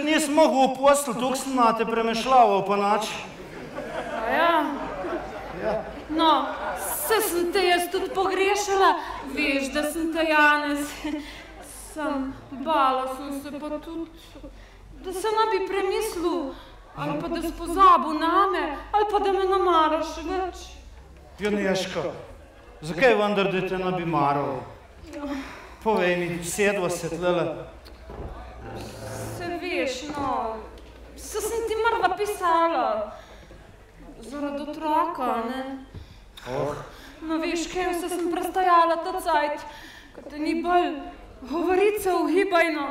nisem mogel poslati, toliko sem na te premešljaval po noč. A ja? No, se sem te jaz tudi pogrešala, veš, da sem te Janez. Bala sem se pa tudi, da se ne bi premislil, ali pa da si pozabil name, ali pa da me ne maraš več. Joneška, zakaj vendar, da te ne bi maral? Povej mi, sedva se tlele. Se veš, no, se sem ti mrva pisala. Zaradi otroka, ne? No, veš, kaj vse sem prestajala ta cajt, ko te ni bolj govorice uhibajno.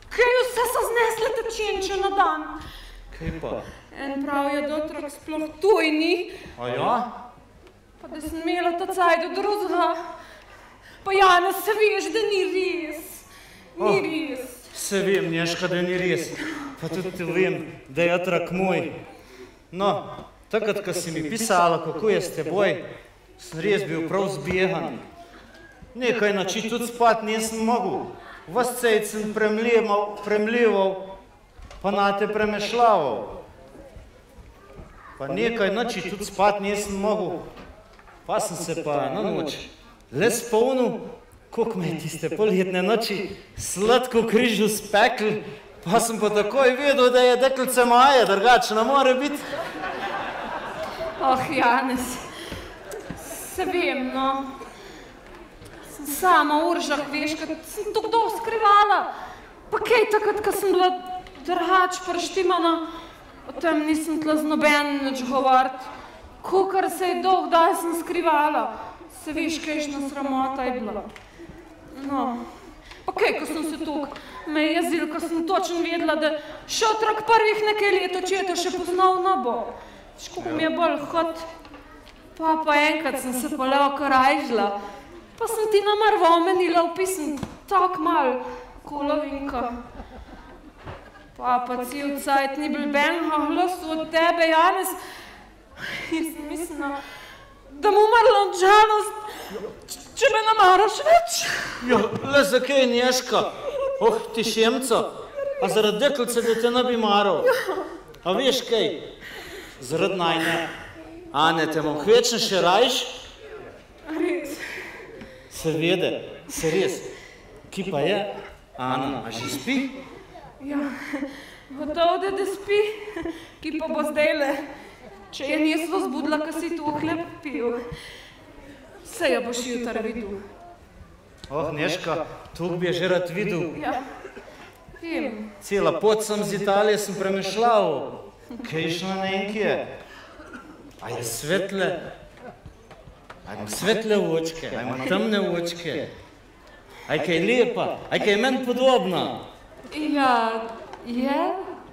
Kaj vse so znesle te činče na dan? Kaj pa? En prav je, da otrok sploh tuj ni. A ja? Pa da sem imela ta cajt od drugega. Pa Janez, se veš, da ni res. Ni res. Se vem, Neška, da ni res. Pa tudi vem, da je otrok moj. No, takrat, ko si mi pisala, kako je s teboj, sem res bil prav zbegan. Nekaj noči tudi spat nisem mogel. Vas cejt sem premljival, pa na te premešljaval. Pa nekaj noči tudi spat nisem mogel. Pa sem se pa na noč le spomnil, koliko me je tiste poletne noči sladko križu spekl, pa sem pa takoj vedel, da je deklica Maja, drugače ne more biti. Oh, Janez, se vem, no. Sem sama v Uržah, veš, kad sem to kdo skrivala. Pa kaj takrat, ko sem bila drugač preštimana, o tem nisem tla z noben nič govorit. Kakor se je dolg daj sem skrivala. Se veš, kajšna sramota je bila. No, pa kaj, ko sem se tuk me jezil, ko sem točno vedela, da še otrok prvih nekaj let očeta še poznal ne bo. Školiko mi je bolj hod. Pa enkrat sem se pa le okorajžila. Pa sem ti na mrvo omenila v pisem tak mal kolovinka. Pa cel cajt ni bil benga glasu od tebe, Janez. Jaz sem mislila, da mu umrla od žalost, če me ne maraš več. Jo, le zakaj, Neška? Oh, ti šemco, a zaradi deklice, da te ne bi maral. A veš kaj? Zaradi najne. Ane, te imam hvečen še rajš? Res. Seveda, se res. Ki pa je? Ana, a že spi? Ja, gotovo, da spi. Ki pa bo zdajle, če je nisva zbudila, ko si tu hleb pil. Vse jo boš jutra videl. Oh, Neška, tuk bi je že rad videl. Ja, vem. Cela pot sem z Italije sem premešljal. Kajšna nenkje? A je svetle? A ima svetle očke? A ima temne očke? A je kaj lepa? A je kaj meni podobna? Ja, je.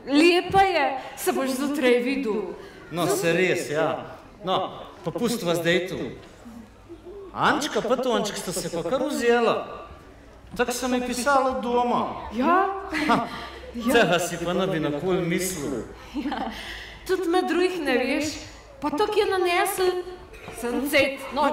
Lepa je. Se boš zjutraj videl. No, se res, ja. No, pa pustva zdaj tu. Ančka pa Tonček sta se pa kar vzela. Tako sem ji pisala doma. Ja? Tega si pa ne bi nakoli mislil. Ja, tudi me drugih ne veš. Pa tako je nanesel, sem cet. No,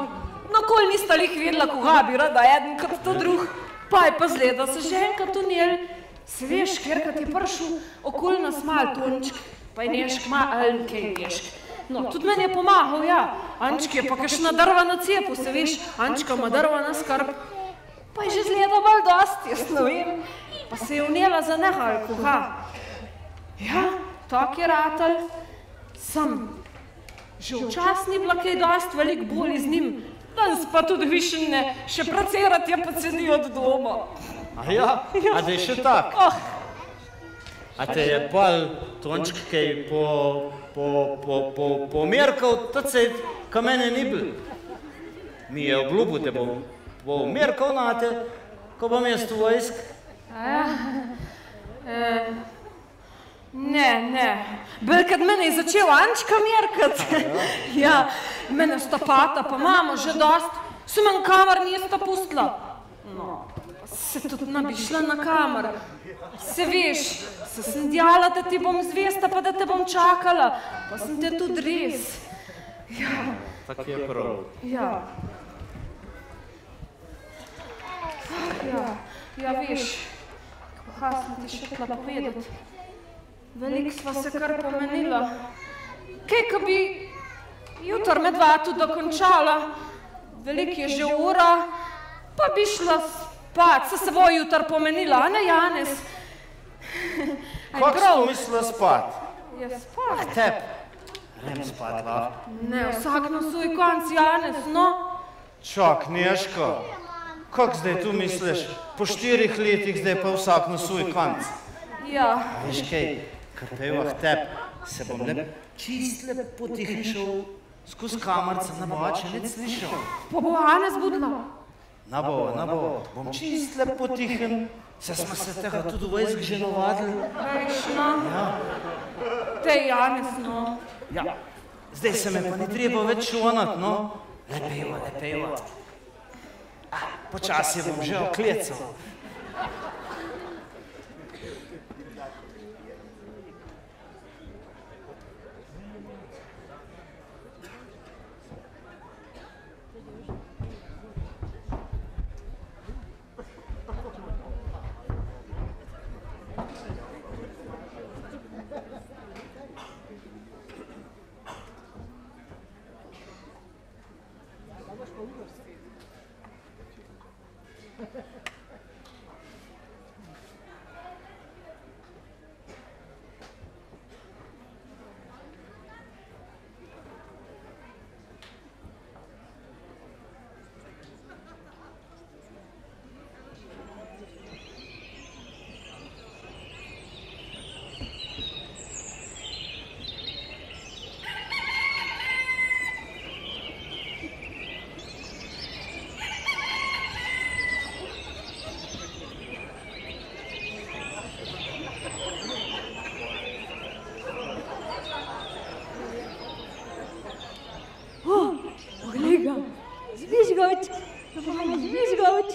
nakoli nista lih vedela, koga bi rada eden kot to drug. Pa je pa zgleda se že enkrat unijel. Se veš, kjerkrat je prišel okoli nas mal Tonček, pa je Nešk mal, kaj Nešk. No, tudi meni je pomagal, ja. Ančki je pa kakšna drva na cepu, se veš, Ančka ima drva na skrb. Pa je že zgleda bolj dosti, jaz ne vem. Pa se je unijela za nehal, koga. Ja, tak je ratal. Sam. Že včas ni bila kaj dosti veliko bolj z njim. Danes pa tudi više ne, še pracerat je pa cedi od doma. A ja? A da je še tak? A te je pol Tonček kaj pomerkal, tacet, ka mene ni bil. Mi je obljubil, da bo merkal na te, ko bom jaz v vojsk. Ne. Belkrat mene je začel Ančka merkat. Ja, mene stopata, pa imamo že dost. Se men kamar nista pustila. No, se tudi ne bi šla na kamar. Se veš, se sem djala, da ti bom zvesta, pa da te bom čakala. Pa sem te tudi res. Ja. Tak je prav. Ja. Ja, veš, kaj sem ti še tla povedati. Veliko sva se kar pomenila. Kaj, ko bi jutr med vatu dokončala, veliko je že ura, pa bi šla spat, se svoj jutr pomenila, a ne, Janez? Kako si mislila spat? Ja, spat. Tep. Grem spat, lahko. Ne, vsak na svoj konc, Janez, no. Čak, Nežko, kako zdaj tu misliš? Po 4 letih zdaj pa vsak na svoj konc. Ja. Veš kaj, kar peva tep, se bom čist lepo tišel skozi kamarca, ne bo oče nič slišal. Pa bo Janez budla. Ne bo, bom čist lepo tihen, se smo se tega tudi vojsk že navadili. Veš, no. Ja. Te Janez, no. Ja, zdaj se me pa ni treba več šonat, no. Le peva. Počasi bom že oklecal. Žvižgovč.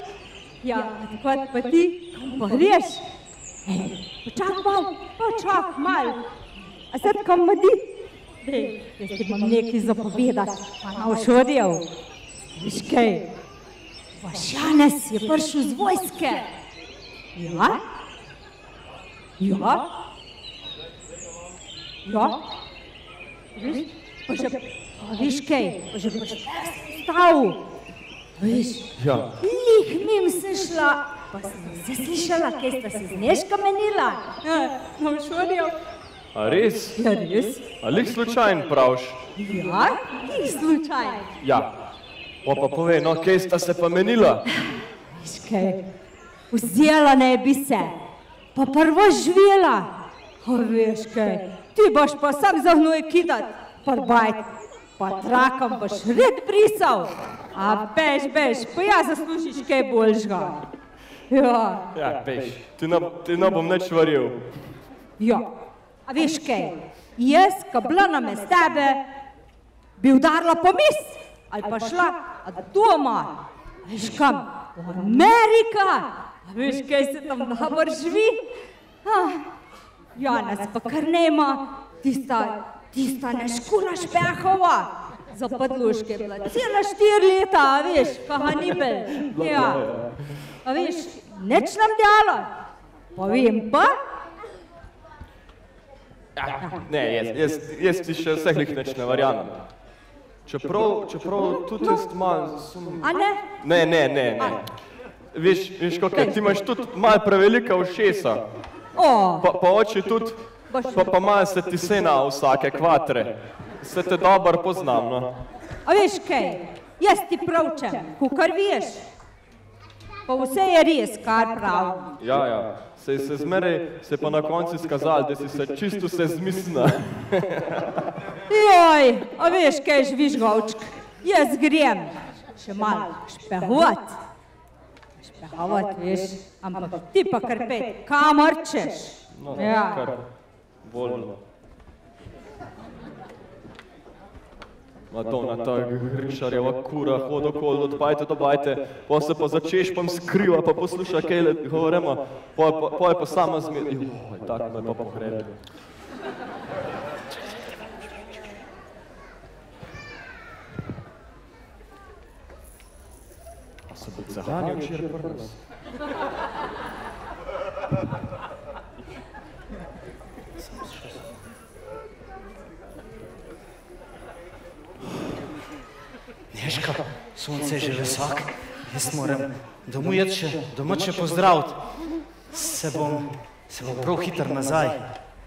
Ja, takrat pa ti, pa greš. Počak mal. A se kam madi? Dej, jaz ti imam nekaj zapovedati, pa na všodjev. Viš kaj, vaš Janez je prišel z vojske. Ja? Ja? Ja? Viš kaj, pa že stal. Viš, lih mim sem šla, pa sem se slišala, kaj sta se z Nežka menila. Na všodjev. A res? Ja, res. A lih slučajen pravš? Ja, lih slučajen. Ja. Pa povej, no, kaj sta se pa menila? Viš kaj, vzela ne bi se, pa prvo živela. Veš kaj, ti boš pa sam za hnoj kidat, prbajt, pa trakam boš red brisal. A bež, pa ja zaslužiš kaj boljšega. Ja. Ja, bež, ti ne bom nič varil. Ja, a veš kaj, jaz, ko bila na mes tebe, bi udarila po mis, ali pa šla doma, veš kam, v Amerika, a veš kaj se tam dobro živi. Janez pa kar nema, tista neškuna Špehova, za podluške je bila cela 4 leta, a veš, pa Hanibel. Ja, a veš, nič nam dela, pa vem pa. Ne, jaz ti še vseh lih nič ne verjamem. Čeprav tudi jaz malo sem... A ne? Ne. Veš, kakaj, ti imaš tudi malo prevelika ušesa. Pa oči tudi, pa malo se ti sena vsake kvatre. Se te dobro poznam, no. A veš kaj, jaz ti pravčem, kukar veš. Pa vse je res, kar prav. Ja, se zmeraj se pa na konci skazali, da si se čisto se zmislila. Joj, a veš kaj, žvižgovčk, jaz grem še malo špehovat. Špehovat, veš, ampak ti pa kar pej, kamor češ. No, ja. Kar voljno. Madonna, ta Grišarjeva kura, hod okoli, od bajte do bajte, pa se pa za Češpom skriva, pa posluša, kaj le govorimo, pa je pa sama zmed... Joj, tako me pa pohrebe. A se bi zaganjal včeraj pri nas? Sem veš kaj, sonce je že visok, jaz moram domov jet še, domače pozdraviti. Se bom prav hitro nazaj,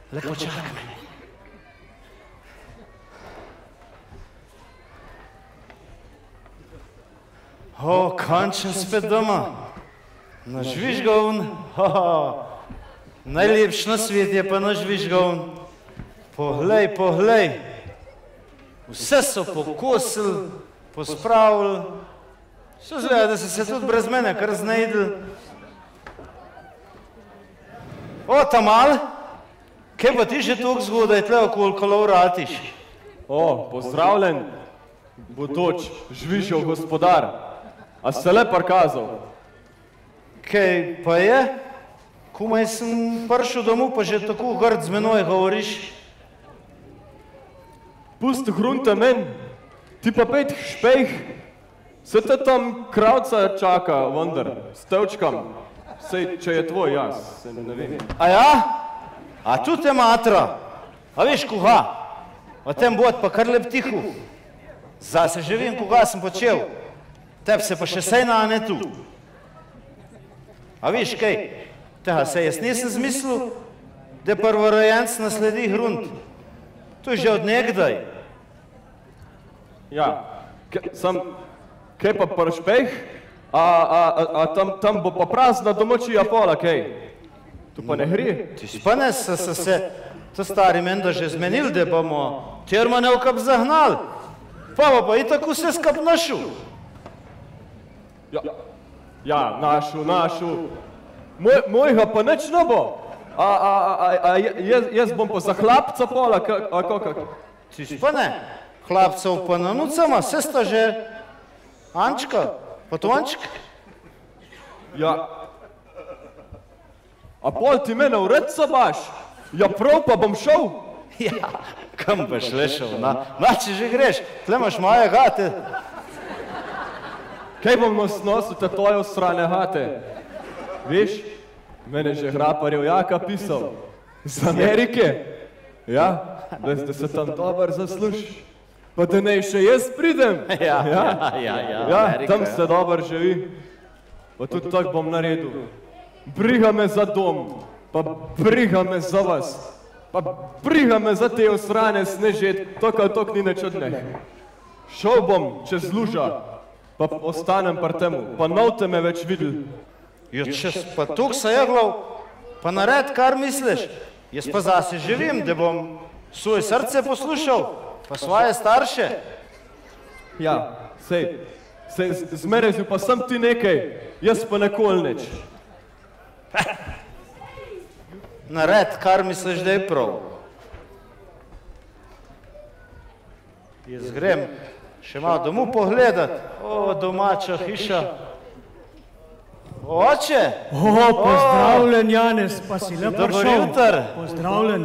le počakaj me. O, končno spet doma. Naš Vižgovn, najlepši na svet je pa naš Vižgovn. Poglej, poglej. Vse so pokosili, pospravili. Vse zgleda, da so se tudi brez mene kar znajdli. O, Tamal, kaj pa ti že toliko zgodaj tle okoli kolov ratiš? O, pozdravljen, bodoč Žvižov gospodar. A se le prikazal? Kaj pa je? Komaj sem prišel domov, pa že tako grd z menoj govoriš. Pusti hrunte men, ti pa pet špejh. Se te tam kravca čaka, vendar, s tevčkam. Sej, če je tvoj, jaz, se ne vem. A ja? A tu te matra? A veš koga? O tem bod pa kar lep tihu. Zase že vem, koga sem počel. Teb se pa še sej nane tu. A veš kaj? Tega se jaz nisem zmislil, da prvorojenc nasledi grunt. To je že od nekdaj. Ja, kaj pa pršpeh? A tam bo pa prazna domačija pola, kaj? Tu pa ne gre? Ti pa ne so se to stari menda že zmenili, da bomo termane v kap zahnali. Pa itak vse skap našel. Ja, našu. Mojega pa nič ne bo. Jaz bom pa za hlapca pola, a kako? Ti pa ne. Hlapcev pa na nucama, vse sta že Ančka, pa Tonček. Ja. A pol ti mene v redca baš? Ja, prav pa bom šel. Ja, kam pa šle šel, na če že greš, tle imaš moje gate. Kaj bom nosil te tvoje strane hate? Veš, mene že Hraparjev Jaka pisal. Z Amerike. Ja, da se tam dober zasluži. Pa da ne še jaz pridem. Ja, tam se dober živi. Pa tudi tak bom naredil. Briga me za dom, pa briga me za vas. Pa briga me za te osrane snežet, tok ni nič od njih. Šel bom čez luža, pa ostanem par temu, pa novte me več videl. Jo, čez pa tuk se je glav, pa nared, kar misliš. Jaz pa zase živim, da bom svoje srce poslušal, pa svoje starše. Ja, sej, zmerezil pa sem ti nekaj, jaz pa nikoli nič. Nared, kar misliš, da je prav. Jaz grem še malo domov pogledat. O, domača hiša. Oče! O, pozdravljen, Janez, pa si lepo šel. Dobar jutr. Pozdravljen.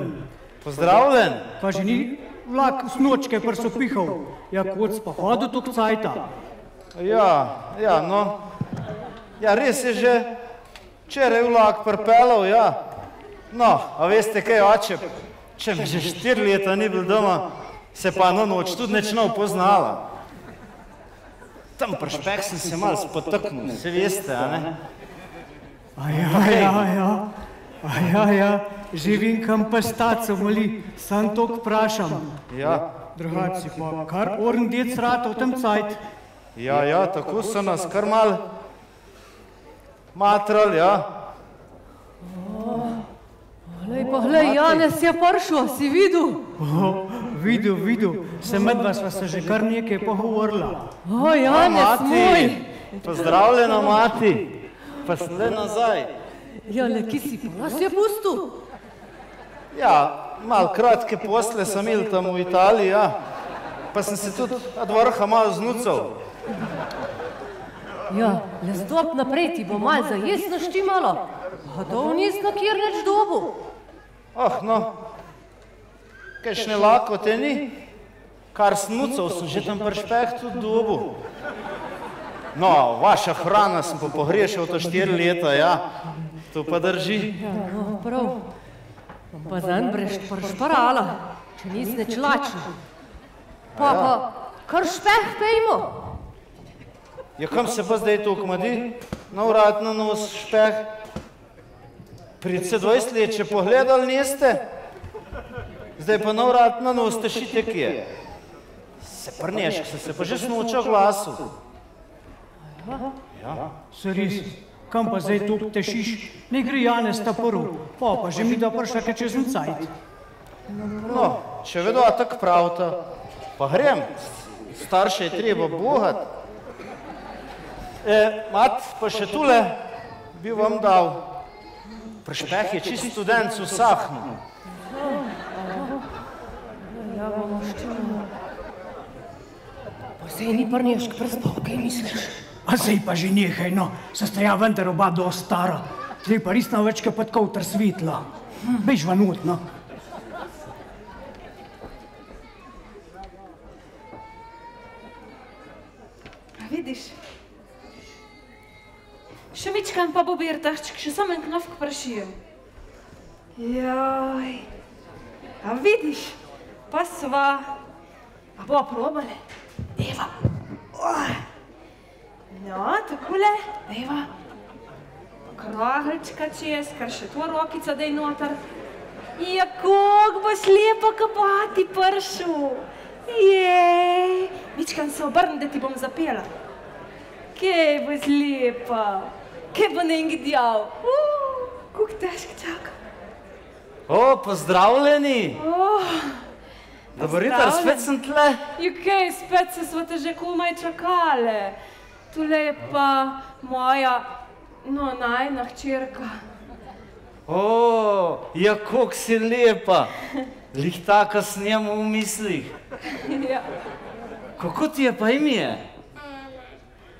Pozdravljen. Pa že ni vlak snočke prsopihal, ja, kot pa hodil tok cajta. Ja, no. Ja, res je že včeraj vlak pripelal, ja. No, a veste kaj, oče, če mi že 4 leta ni bil doma, se pa na noč tudi neč ne upoznala. Tam pri Špeh sem se malo spotaknil, se veste, a ne? Ja, živim kam pa staco moli, sam tok vprašam. Ja. Drugače pa kar orn dec rata v tem cajt. Ja, tako so nas kar mal matrali, ja. Poglej, Janez je prišel, si videl? Videl, se medva sva se že kar nekaj pogovorila. O, Janez moj! Pozdravljena, mati, pa slej nazaj. Ja, le, ki si pa nas je pustil? Ja, malo kratke posle sem imel tam v Italiji, ja. Pa sem se tudi od vrha malo znucal. Ja, le stop naprej, ti bo malo zajest naštimalo. Hotov nisno kjer neč dobu. No, kakšne lakote ni, kar snucal sem že tam pri Špehtu dobu. No, vaša hrana sem pa pogrešal to 4 leta, ja, to pa drži. Ja, no, prav. Pa zanj breš pršparala, če nis neč lačen. Pa, kar Špeh pejmo. Ja, kam se pa zdaj to kmadi? Na vrat na nos špeh. Pred 20 let, če pogledali niste, zdaj pa na vrat na nos te šite kje. Se prnešk, se pa že snoča glasu. Ja. Se res, kam pa zdaj tu tešiš? Ne gre Janez ta prv, pa že mi da prišla kaj čez en cajt. No, če vedo, tak pravta, pa grem, starše je treba bogat. Mat, pa še tule bi vam dal. Prešpeh je čist student v Sahnu. Pa zdaj ni Prnešk prespal, kaj misliš? A zdaj pa že nehaj, no, se sta ja vendar oba dosti stara. Zdaj pa res na večke pod kavter svetla. Bež vanut, no. Vidiš? Še mičkam pa bo birtašček, še samo en knofk prašijem. Joj, a vidiš, pa sva. A bo probale? Eva. No, takole, Eva. Krogelčka čez, kar še tvoja rokica daj noter. Ja, kog boš lepo kapati pršu. Jej, mičkam se obrni, da ti bom zapela. Kje boš lepa, kje bo nengi djav. Kuk težko čaka. O, pozdravljeni. Dobar jutar, spet sem tle. Kaj, spet se sva te že komaj čakale. Tule je pa moja, no, najna hčerka. O, ja, kog si lepa. Lih taka s njemu v mislih. Ja. Kako ti je pa ime?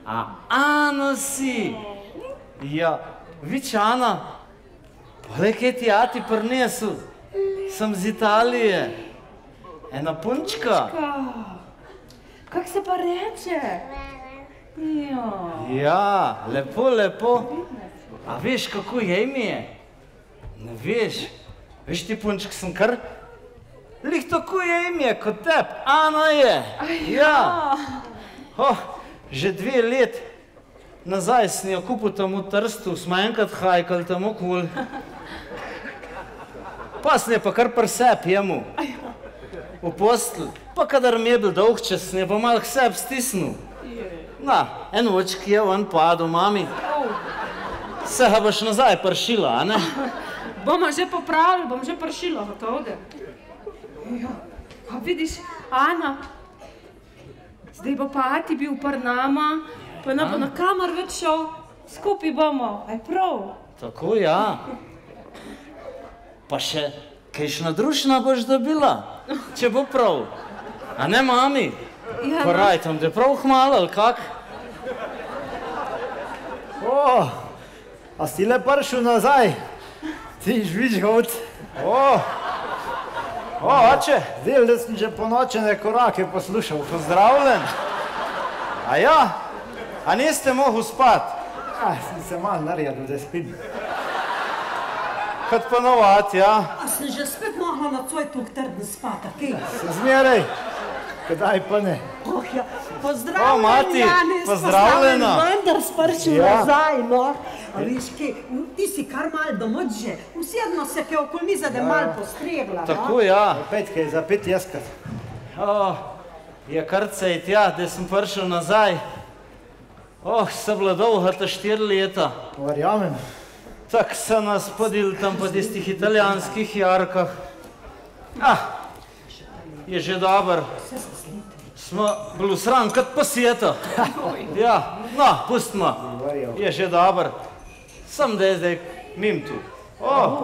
Ana si. Ja, vič Ana. Poglej, kaj ti ati prinesu. Sem z Italije. Ena punčka. Kak se pa reče? Ja, lepo, lepo. A veš, kako je ime? Ne veš. Veš ti, punčk, sem kar lih tako je ime kot teb. Ana je. Ja. Že 2 let nazaj sem jo kupil tam v Trstu, smo enkrat hajkali tam okoli. Pa sem je pa kar pri sebi jemu. V postelj. Pa kadar mi je bil dolg čas, sem je pa malo k sebi stisnil. Na, en očk je ven padel, mami. Se ga boš nazaj pršila, a ne? Bomo že popravili, bom že pršila, gotovo. A vidiš, Ana, zdaj bo pa ati bil par nama, pa ne bo na kamor več šel, skupaj bomo, aj prav? Tako, ja. Pa še kajšna drušna boš dobila, če bo prav. A ne, mami? Pa raj, tam te prav hmalo, ali kak? A si le pršel nazaj? Ti žvič god. Oče. Zdaj, da sem že ponočene korake poslušal. Pozdravljen. A ja? A niste mogel spat? Sem se malo naredil, da spim. Kot ponovat, ja. A sem že spet mogla na tvoj tuk trdno spata, kaj? Se zmeraj. Kdaj pa ne? Ja, pozdravljen, Mati, Janez, pozdravljena. Vendar spršil nazaj, no. A veš kaj, ti si kar mal domot že, usedno se kaj okoli mize, da mal postregla, no? Tako, ja. Opet kaj za 5 jeskat. Je kar cajt, ja, da sem prišel nazaj. Se bila dolga ta 4 leta. Verjamem. Tak se nas podili tam po tistih italijanskih jarkah. Je že dober. Smo bili sram kot pasjeta. Ja, no, pustimo. Je že dober. Sam da je zdaj mim tu.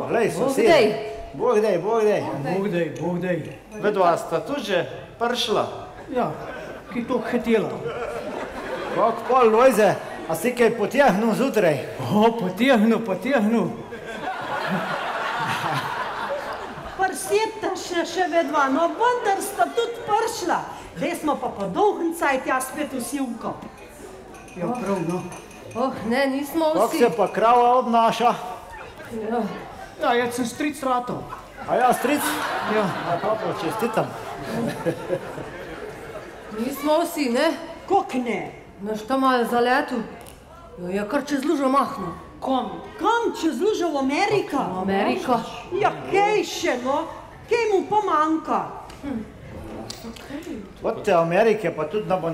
Glej, sosed. Bog dej. Bog dej. Vedva sta tu že prišla. Ja, ki to hetela. Kak pol Lojze, a si kaj potehnil zjutraj? Potehnil. Prseta še vedva, no vendar sta tudi pršla. Zdaj smo pa po dolgem cajt ja spet vsi v kop. Ja, prav, no. Ne, nismo Kak se pa krava obnaša? Ja, jaz sem stric ratov. A ja, stric? Ja. Pa čestitam. Nismo vsi, ne? Kak ne? No šta malo zaletu? Ja kar čez lužo mahnu. Kam čez lužo v Amerika? V Amerika? Ja, kaj še, no? Kaj mu pa manjka? Od te Amerike pa tudi ne bo